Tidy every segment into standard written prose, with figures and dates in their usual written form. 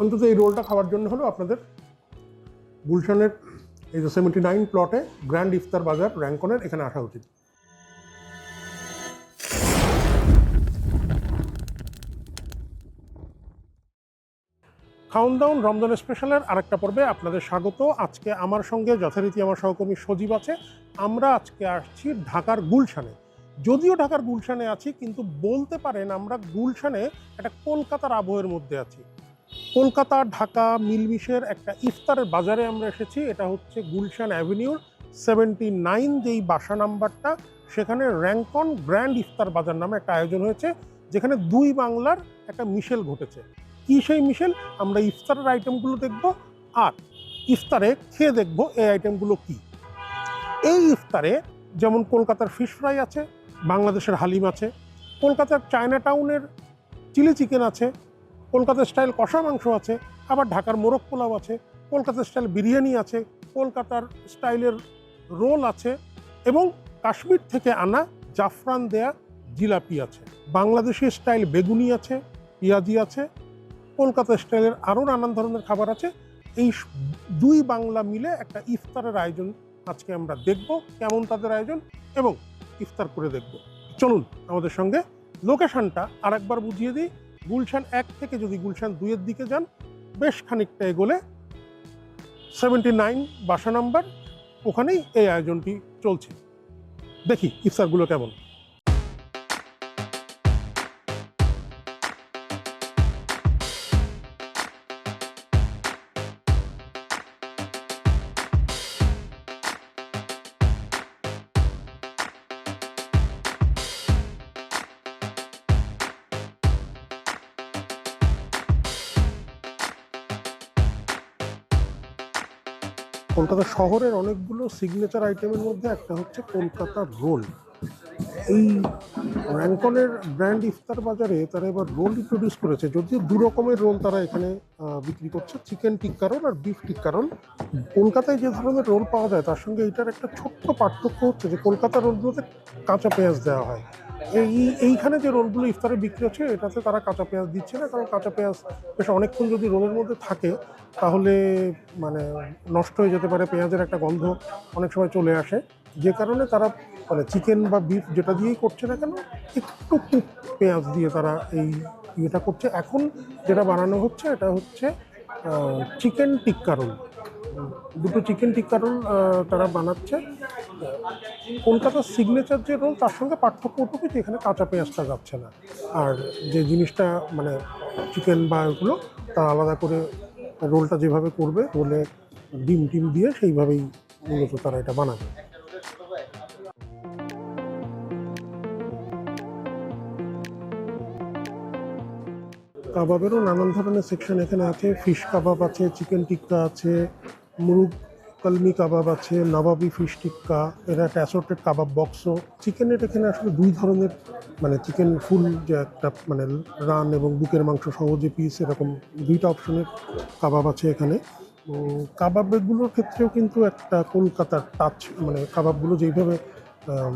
অন্তত এই রোলটা খাওয়ার জন্য হলো আপনাদের গুলশানের এই যে 79 প্লটে গ্র্যান্ড ইফতার বাজার র্যাঙ্কনের এখানে আসা উচিত। খাউন দাউন রমজান স্পেশালের আরেকটা পর্বে আপনাদের স্বাগত। আজকে আমার সঙ্গে যথারীতি আমার সহকর্মী সজীব আছে। আমরা আজকে আসছি ঢাকার গুলশানে। যদিও ঢাকার গুলশানে আছি, কিন্তু বলতে পারেন আমরা গুলশানে একটা কলকাতার আবহের মধ্যে আছি। কলকাতা ঢাকা মিলমিশের একটা ইফতারের বাজারে আমরা এসেছি। এটা হচ্ছে গুলশান অ্যাভিনিউর 79 যেই বাসা নাম্বারটা, সেখানে র্যাঙ্কন গ্র্যান্ড ইফতার বাজার নামে একটা আয়োজন হয়েছে, যেখানে দুই বাংলার একটা মিশেল ঘটেছে। কি সেই মিশেল? আমরা ইফতারের আইটেমগুলো দেখব, আর ইফতারে খেয়ে দেখব এই আইটেমগুলো কি। এই ইফতারে যেমন কলকাতার ফিশ ফ্রাই আছে, বাংলাদেশের হালিম আছে, কলকাতার চায়না টাউনের চিলি চিকেন আছে, কলকাতার স্টাইল কষা মাংস আছে, আবার ঢাকার মোরগ পোলাও আছে, কলকাতার স্টাইল বিরিয়ানি আছে, কলকাতার স্টাইলের রোল আছে, এবং কাশ্মীর থেকে আনা জাফরান দেয়া জিলাপি আছে, বাংলাদেশি স্টাইল বেগুনি আছে, পেঁয়াজি আছে, কলকাতা স্টাইলের আরও নানান ধরনের খাবার আছে। এই দুই বাংলা মিলে একটা ইফতারের আয়োজন আজকে আমরা দেখব, কেমন তাদের আয়োজন, এবং ইফতার করে দেখব। চলুন আমাদের সঙ্গে। লোকেশনটা আরেকবার বুঝিয়ে দিই। গুলশান 1 থেকে যদি গুলশান 2-এর দিকে যান, বেশ খানিকটা এগোলে 79 বাসা নাম্বার, ওখানেই এই আয়োজনটি চলছে। দেখি ইফতারগুলো কেমন। কলকাতা শহরের অনেকগুলো সিগনেচার আইটেমের মধ্যে একটা হচ্ছে কলকাতার রোল। এই র্যাঙ্কনের ব্র্যান্ড ইফতার বাজারে তারা এবার রোল ইন্ট্রোডিউস করেছে, যদিও দু রকমের রোল তারা এখানে বিক্রি করছে, চিকেন টিক্কা রোল আর বিফ টিক্কা রোল। কলকাতায় যে ধরনের রোল পাওয়া যায় তার সঙ্গে এটার একটা ছোট্ট পার্থক্য হচ্ছে যে কলকাতার রোলগুলোতে কাঁচা পেঁয়াজ দেওয়া হয়। এইখানে যে রোলগুলো ইফতারে বিক্রি হচ্ছে এটাতে তারা কাঁচা পেঁয়াজ দিচ্ছে না, কারণ কাঁচা পেঁয়াজ বেশ অনেকক্ষণ যদি রোলের মধ্যে থাকে তাহলে মানে নষ্ট হয়ে যেতে পারে, পেঁয়াজের একটা গন্ধ অনেক সময় চলে আসে, যে কারণে তারা মানে চিকেন বা বিফ যেটা দিয়েই করছে না কেন একটু পেঁয়াজ দিয়ে তারা এই ইয়েটা করছে। এখন যেটা বানানো হচ্ছে এটা হচ্ছে চিকেন টিক্কা রোল। দুটো চিকেন টিক্কা রোল তারা বানাচ্ছে। কলকাতার সিগনেচার যে রোল তার সঙ্গে পার্থক্য ওটুকু যে এখানে কাঁচা পেঁয়াজটা যাচ্ছে না, আর যে জিনিসটা মানে চিকেন বা এগুলো তারা আলাদা করে রোলটা যেভাবে করবে রোলে ডিম টিম দিয়ে সেইভাবেই মূলত তারা এটা বানাবে। কাবাবেরও নানান ধরনের সেকশন এখানে আছে। ফিশ কাবাব আছে, চিকেন টিক্কা আছে, মুরগ কলমি কাবাব আছে, নবাবি ফিশ টিক্কা, এরা একটা অ্যাসর্টেড কাবাব বক্সও। চিকেনের এখানে আসলে দুই ধরনের, মানে চিকেন ফুল যে একটা মানে রান এবং বুকের মাংস সহ যে পিস, এরকম দুইটা অপশনের কাবাব আছে এখানে। কাবাবগুলোর ক্ষেত্রেও কিন্তু একটা কলকাতার টাচ, মানে কাবাবগুলো যেইভাবে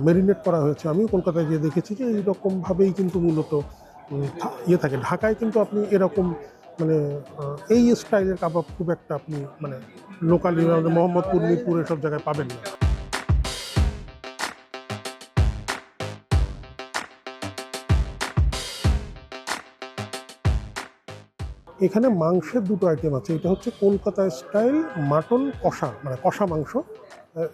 মেরিনেট করা হয়েছে, আমিও কলকাতায় গিয়ে দেখেছি যে এইরকমভাবেই কিন্তু মূলত ইয়ে থাকে। ঢাকায় কিন্তু আপনি এরকম মানে এই স্টাইলের কাবাব খুব একটা আপনি মানে লোকালি মোহাম্মদপুর, মিরপুর এসব জায়গায় পাবেন না। এখানে মাংসের দুটো আইটেম আছে। এটা হচ্ছে কলকাতা স্টাইল মাটন কষা, মানে কষা মাংস।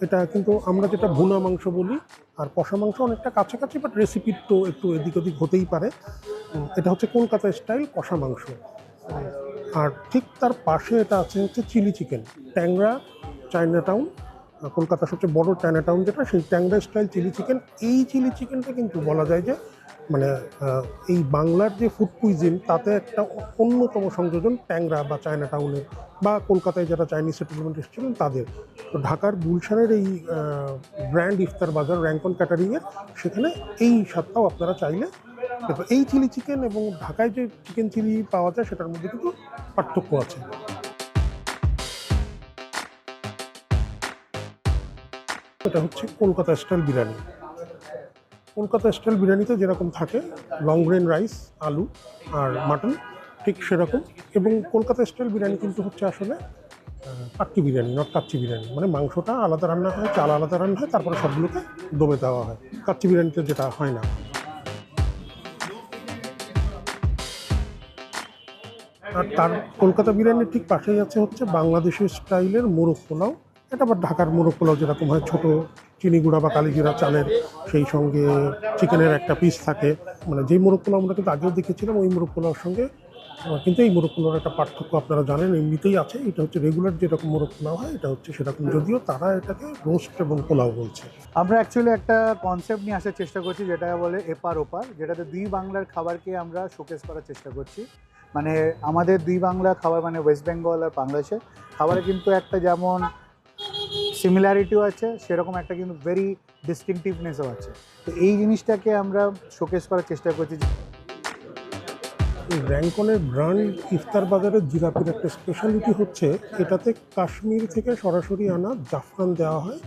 এটা কিন্তু আমরা যেটা ভুনা মাংস বলি, আর কষা মাংস অনেকটা কাছাকাছি, বাট রেসিপির তো একটু এদিক ওদিক হতেই পারে। এটা হচ্ছে কলকাতা স্টাইল কষা মাংস। আর ঠিক তার পাশে এটা আছে হচ্ছে চিলি চিকেন, ট্যাংরা চায়না টাউন, কলকাতার সবচেয়ে বড় চায়না টাউন যেটা, সেই ট্যাংরা স্টাইল চিলি চিকেন। এই চিলি চিকেনটা কিন্তু বলা যায় যে মানে এই বাংলার যে ফুড কুইজিন তাতে একটা অন্যতম সংযোজন ট্যাংরা বা চায়না টাউনের, বা কলকাতায় যারা চাইনিজ সেটেলমেন্ট এসেছিলেন তাদের। তো ঢাকার গুলশানের এই গ্র্যান্ড ইফতার বাজার র্যাঙ্কন ক্যাটারিংয়ের, সেখানে এই স্বাদটাও আপনারা চাইলে দেখো। এই চিলি চিকেন এবং ঢাকায় যে চিকেন চিলি পাওয়া যায় সেটার মধ্যে কিন্তু পার্থক্য আছে। এটা হচ্ছে কলকাতা স্টাইল বিরিয়ানি। কলকাতা স্টাইল বিরিয়ানিতে যেরকম থাকে লং গ্রেন রাইস, আলু আর মাটন, ঠিক সেরকম। এবং কলকাতা স্টাইল বিরিয়ানি কিন্তু হচ্ছে আসলে কাচ্চি বিরিয়ানি, নট কাচ্চি বিরিয়ানি, মানে মাংসটা আলাদা রান্না হয়, চাল আলাদা রান্না হয়, তারপরে সবগুলোকে দমে দেওয়া হয়। কাচ্চি বিরিয়ানিতে যেটা হয় না। আর তার কলকাতা বিরিয়ানির ঠিক পাশেই আছে হচ্ছে বাংলাদেশি স্টাইলের মোরগ পোলাও। এটা আবার ঢাকার মোরগ পোলাও যেরকম হয়, ছোটো চিনি গুঁড়া বা কালিজিরা চালের, সেই সঙ্গে চিকেনের একটা পিস থাকে। মানে যেই মোরগ পোলাও আমরা কিন্তু আগেও দেখেছিলাম ওই মোরগ পোলাওর সঙ্গে কিন্তু এই মোরগ পোলাওর একটা পার্থক্য আপনারা জানেন এমনিতেই আছে। এটা হচ্ছে রেগুলার যেরকম মোরগ পোলাও হয়, এটা হচ্ছে সেরকম, যদিও তারা এটাকে রোস্ট এবং পোলাও বলছে। আমরা অ্যাকচুয়ালি একটা কনসেপ্ট নিয়ে আসার চেষ্টা করছি, যেটা বলে এপার ওপার, যেটাতে দুই বাংলার খাবারকে আমরা শোকেস করার চেষ্টা করছি। মানে আমাদের দুই বাংলা খাবার, মানে ওয়েস্ট বেঙ্গল আর বাংলাদেশের খাবারে কিন্তু একটা যেমন সিমিলারিটিও আছে, সেরকম একটা কিন্তু ভেরি ডিস্টিংটিভনেসও আছে। তো এই জিনিসটাকে আমরা শোকেস করার চেষ্টা করছি। এই র্যাঙ্কনের ব্র্যান্ড ইফতার বাজারের জিলাপির একটা স্পেশালিটি হচ্ছে এটাতে কাশ্মীর থেকে সরাসরি আনা জাফরান দেওয়া হয়,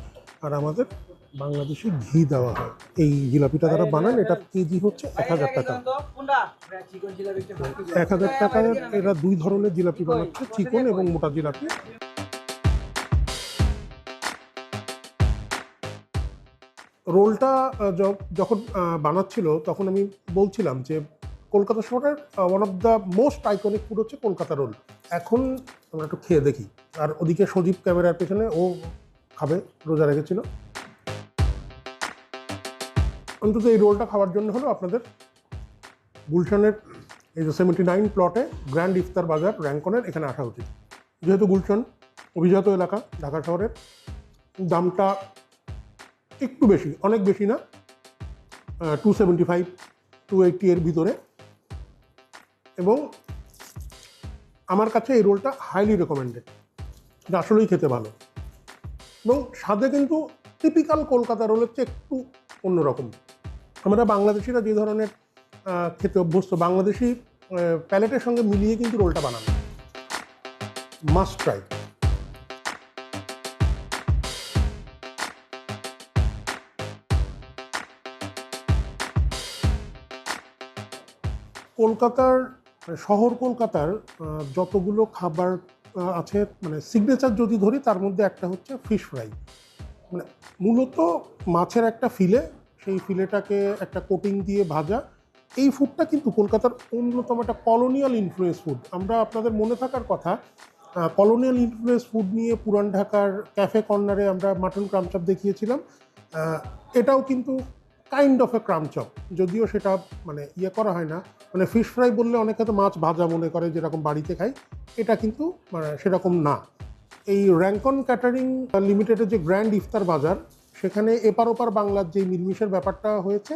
আর আমাদের বাংলাদেশি ঘি দেওয়া হয়। এই জিলাপিটা তারা বানান, এটার কেজি হচ্ছে 1000 টাকা। 1000 টাকায় এরা দুই ধরনের জিলাপি বানাচ্ছে, চিকন এবং মোটা জিলাপি। রোলটা যখন বানাচ্ছিল তখন আমি বলছিলাম যে কলকাতা শহরের one of the most iconic food হচ্ছে কলকাতা রোল। এখন আমরা একটু খেয়ে দেখি। আর ওদিকে সজীব ক্যামেরার পেছনে, ও খাবে, রোজা রেখেছিল। অন্তত এই রোলটা খাওয়ার জন্য হলো আপনাদের গুলশানের এই যে 79 প্লটে গ্র্যান্ড ইফতার বাজার র্যাঙ্কনের এখানে আসা উচিত। যেহেতু গুলশান অভিজাত এলাকা ঢাকা শহরের, দামটা একটু বেশি, অনেক বেশি না, 275 280 এর ভিতরে। এবং আমার কাছে এই রোলটা হাইলি রেকমেন্ডেড, এটা আসলেই খেতে ভালো। এবং স্বাদে কিন্তু টিপিক্যাল কলকাতা রোলের চেয়ে একটু অন্যরকম। আমরা বাংলাদেশিরা যে ধরনের খেতে অভ্যস্ত, বাংলাদেশি প্যালেটের সঙ্গে মিলিয়ে কিন্তু রোলটা বানানো। Must try. কলকাতার, শহর কলকাতার যতগুলো খাবার আছে, মানে সিগনেচার যদি ধরি, তার মধ্যে একটা হচ্ছে ফিশ ফ্রাই। মানে মূলত মাছের একটা ফিলে, সেই ফিলেটাকে একটা কোটিং দিয়ে ভাজা। এই ফুডটা কিন্তু কলকাতার অন্যতম একটা কলোনিয়াল ইনফ্লুয়েন্স ফুড। আমরা, আপনাদের মনে থাকার কথা, কলোনিয়াল ইনফ্লুয়েন্স ফুড নিয়ে পুরান ঢাকার ক্যাফে কর্নারে আমরা মাটন ক্রামচপ দেখিয়েছিলাম। এটাও কিন্তু কাইন্ড অফ এ ক্রামচপ, যদিও সেটা মানে ইয়ে করা হয় না। মানে ফিশ ফ্রাই বললে অনেকে তো মাছ ভাজা মনে করে, যেরকম বাড়িতে খাই। এটা কিন্তু মানে সেরকম না। এই র্যাঙ্কন ক্যাটারিং লিমিটেডের যে গ্র্যান্ড ইফতার বাজার, সেখানে এপার ওপার বাংলার যে মিলমিশের ব্যাপারটা হয়েছে,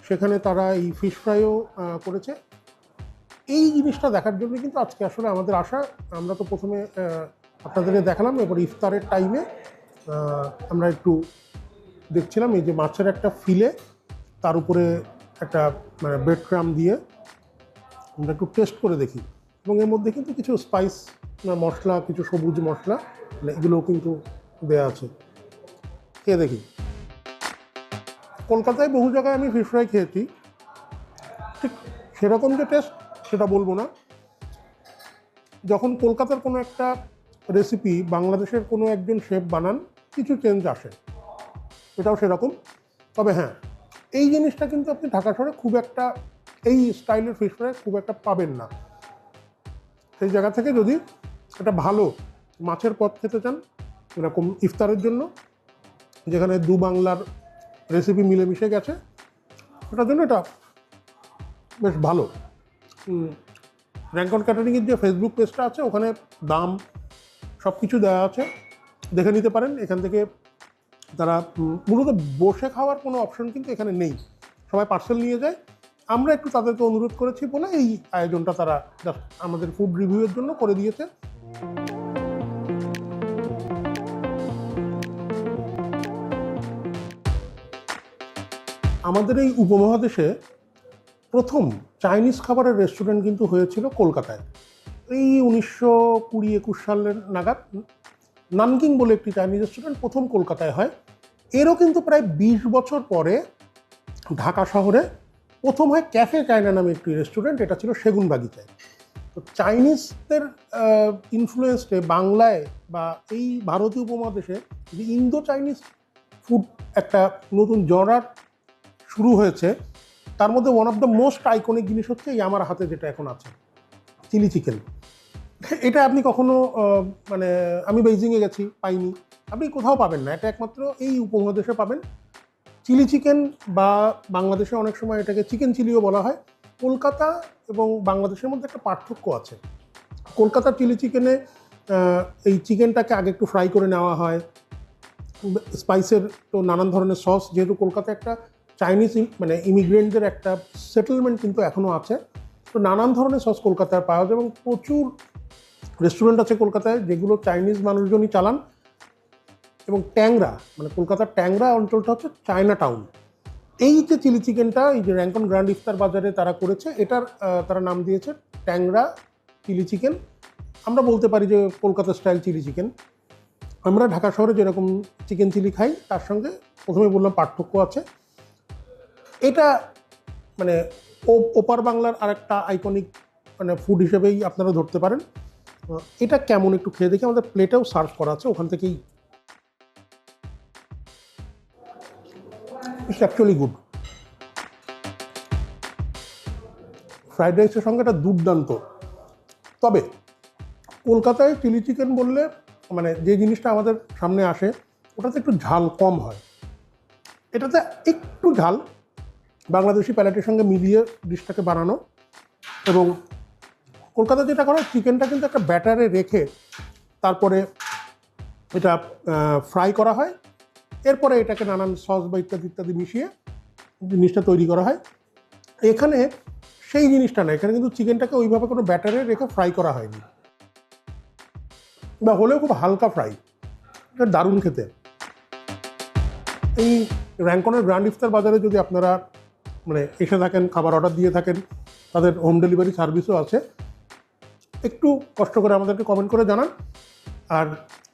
সেখানে তারা এই ফিশ ফ্রাইও করেছে। এই জিনিসটা দেখার জন্য কিন্তু আজকে আসলে আমাদের আশা। আমরা তো প্রথমে আপনাদেরকে দেখালাম, এবার ইফতারের টাইমে আমরা একটু দেখছিলাম এই যে মাছের একটা ফিলে, তার উপরে একটা মানে ব্রেড ক্রাম দিয়ে আমরা একটু টেস্ট করে দেখি। এবং এর মধ্যে কিন্তু কিছু স্পাইস মশলা, কিছু সবুজ মশলা, মানে এগুলোও কিন্তু দেওয়া আছে। খেয়ে দেখি। কলকাতায় বহু জায়গায় আমি ফিশ ফ্রাই খেয়েছি, ঠিক সেরকম যে টেস্ট সেটা বলবো না। যখন কলকাতার কোনো একটা রেসিপি বাংলাদেশের কোনো একজন শেফ বানান, কিছু চেঞ্জ আসে, এটাও সেরকম। তবে হ্যাঁ, এই জিনিসটা কিন্তু আপনি ঢাকা শহরে খুব একটা, এই স্টাইলের ফিশ ফ্রাই খুব একটা পাবেন না। সেই জায়গা থেকে যদি একটা ভালো মাছের পদ খেতে চান এরকম ইফতারের জন্য, যেখানে দু বাংলার রেসিপি মিলেমিশে গেছে, সেটার জন্য এটা বেশ ভালো। র্যাঙ্কন ক্যাটারিংয়ের যে ফেসবুক পেজটা আছে, ওখানে দাম সব কিছু দেওয়া আছে, দেখে নিতে পারেন। এখান থেকে তারা মূলত বসে খাওয়ার কোনো অপশন কিন্তু এখানে নেই, সবাই পার্সেল নিয়ে যায়। আমরা একটু তাদেরকে অনুরোধ করেছি বলে এই আয়োজনটা তারা আমাদের ফুড রিভিউয়ের জন্য করে দিয়েছে। আমাদের এই উপমহাদেশে প্রথম চাইনিজ খাবারের রেস্টুরেন্ট কিন্তু হয়েছিল কলকাতায়, এই 1920-21 সালের নাগাদ। নানকিং বলে একটি চাইনিজ রেস্টুরেন্ট প্রথম কলকাতায় হয়। এরও কিন্তু প্রায় 20 বছর পরে ঢাকা শহরে প্রথম হয় ক্যাফে চায়না নামে একটি রেস্টুরেন্ট, এটা ছিল সেগুনবাগিচায়। তো চাইনিজদের ইনফ্লুয়েন্সে বাংলায় বা এই ভারতীয় উপমহাদেশে যে ইন্দো চাইনিজ ফুড একটা নতুন জনার শুরু হয়েছে, তার মধ্যে one of the most iconic জিনিস হচ্ছে এই আমার হাতে যেটা এখন আছে, চিলি চিকেন। এটা আপনি কখনো মানে আমি বেইজিংয়ে গেছি, পাইনি, আপনি কোথাও পাবেন না, এটা একমাত্র এই উপমহাদেশে পাবেন। চিলি চিকেন বা বাংলাদেশে অনেক সময় এটাকে চিকেন চিলিও বলা হয়। কলকাতা এবং বাংলাদেশের মধ্যে একটা পার্থক্য আছে। কলকাতার চিলি চিকেনে এই চিকেনটাকে আগে একটু ফ্রাই করে নেওয়া হয়, স্পাইসের তো নানান ধরনের সস, যেহেতু কলকাতা একটা চাইনিজ মানে ইমিগ্রেন্টদের একটা সেটেলমেন্ট কিন্তু এখনও আছে, তো নানান ধরনের সস কলকাতায় পাওয়া যায় এবং প্রচুর রেস্টুরেন্ট আছে কলকাতায় যেগুলো চাইনিজ মানুষজনই চালান। এবং ট্যাংরা, মানে কলকাতার ট্যাংরা অঞ্চলটা হচ্ছে চায়না টাউন। এই যে চিলি চিকেনটা এই যে র্যাঙ্কন গ্র্যান্ড ইফতার বাজারে তারা করেছে, এটার তারা নাম দিয়েছে ট্যাংরা চিলি চিকেন। আমরা বলতে পারি যে কলকাতা স্টাইল চিলি চিকেন। আমরা ঢাকা শহরে যেরকম চিকেন চিলি খাই তার সঙ্গে প্রথমে বললাম পার্থক্য আছে। এটা মানে ওপার বাংলার আরেকটা আইকনিক মানে ফুড হিসেবেই আপনারা ধরতে পারেন। এটা কেমন একটু খেয়ে দেখি, আমাদের প্লেটেও সার্ভ করা আছে ওখান থেকেই। It's actually good. ফ্রাইড রাইসের সঙ্গে এটা দুর্দান্ত। তবে কলকাতায় চিলি চিকেন বললে মানে যে জিনিসটা আমাদের সামনে আসে ওটাতে একটু ঝাল কম হয়, এটাতে একটু ঝাল বাংলাদেশি প্যালেটের সঙ্গে মিলিয়ে ডিশটাকে বানানো। এবং কলকাতা যেটা করে চিকেনটা কিন্তু একটা ব্যাটারে রেখে তারপরে এটা ফ্রাই করা হয়, এরপরে এটাকে নানান সস বা ইত্যাদি ইত্যাদি মিশিয়ে জিনিসটা তৈরি করা হয়। এখানে সেই জিনিসটা না, এখানে কিন্তু চিকেনটাকে ওইভাবে কোনো ব্যাটারে রেখে ফ্রাই করা হয়নি, বা হলেও খুব হালকা ফ্রাই। এটা দারুণ খেতে। এই র্যাঙ্কনের গ্র্যান্ড ইফতার বাজারে যদি আপনারা মানে এসে থাকেন, খাবার অর্ডার দিয়ে থাকেন, তাদের হোম ডেলিভারি সার্ভিসও আছে। একটু কষ্ট করে আমাদেরকে কমেন্ট করে জানান। আর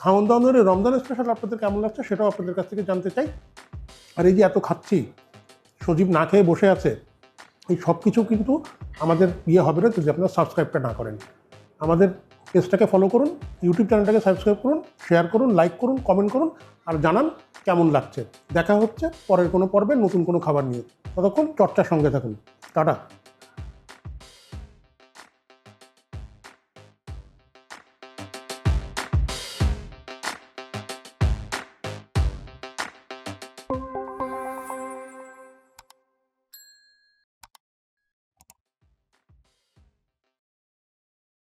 খাওয়ান দাওয়ান ধরে রমজান স্পেশাল আপনাদের কেমন লাগছে সেটাও আপনাদের কাছ থেকে জানতে চাই। আর এই যে এত খাচ্ছি, সজীব না খেয়ে বসে আছে, এই সব কিছু কিন্তু আমাদের হবে না যদি আপনারা সাবস্ক্রাইবটা না করেন। আমাদের পেজটাকে ফলো করুন, ইউটিউব চ্যানেলটাকে সাবস্ক্রাইব করুন, শেয়ার করুন, লাইক করুন, কমেন্ট করুন, আর জানান কেমন লাগছে। দেখা হচ্ছে পরের কোনো পর্বে নতুন কোনো খাবার নিয়ে। ততক্ষণ চর্চার সঙ্গে থাকুন। টাটা।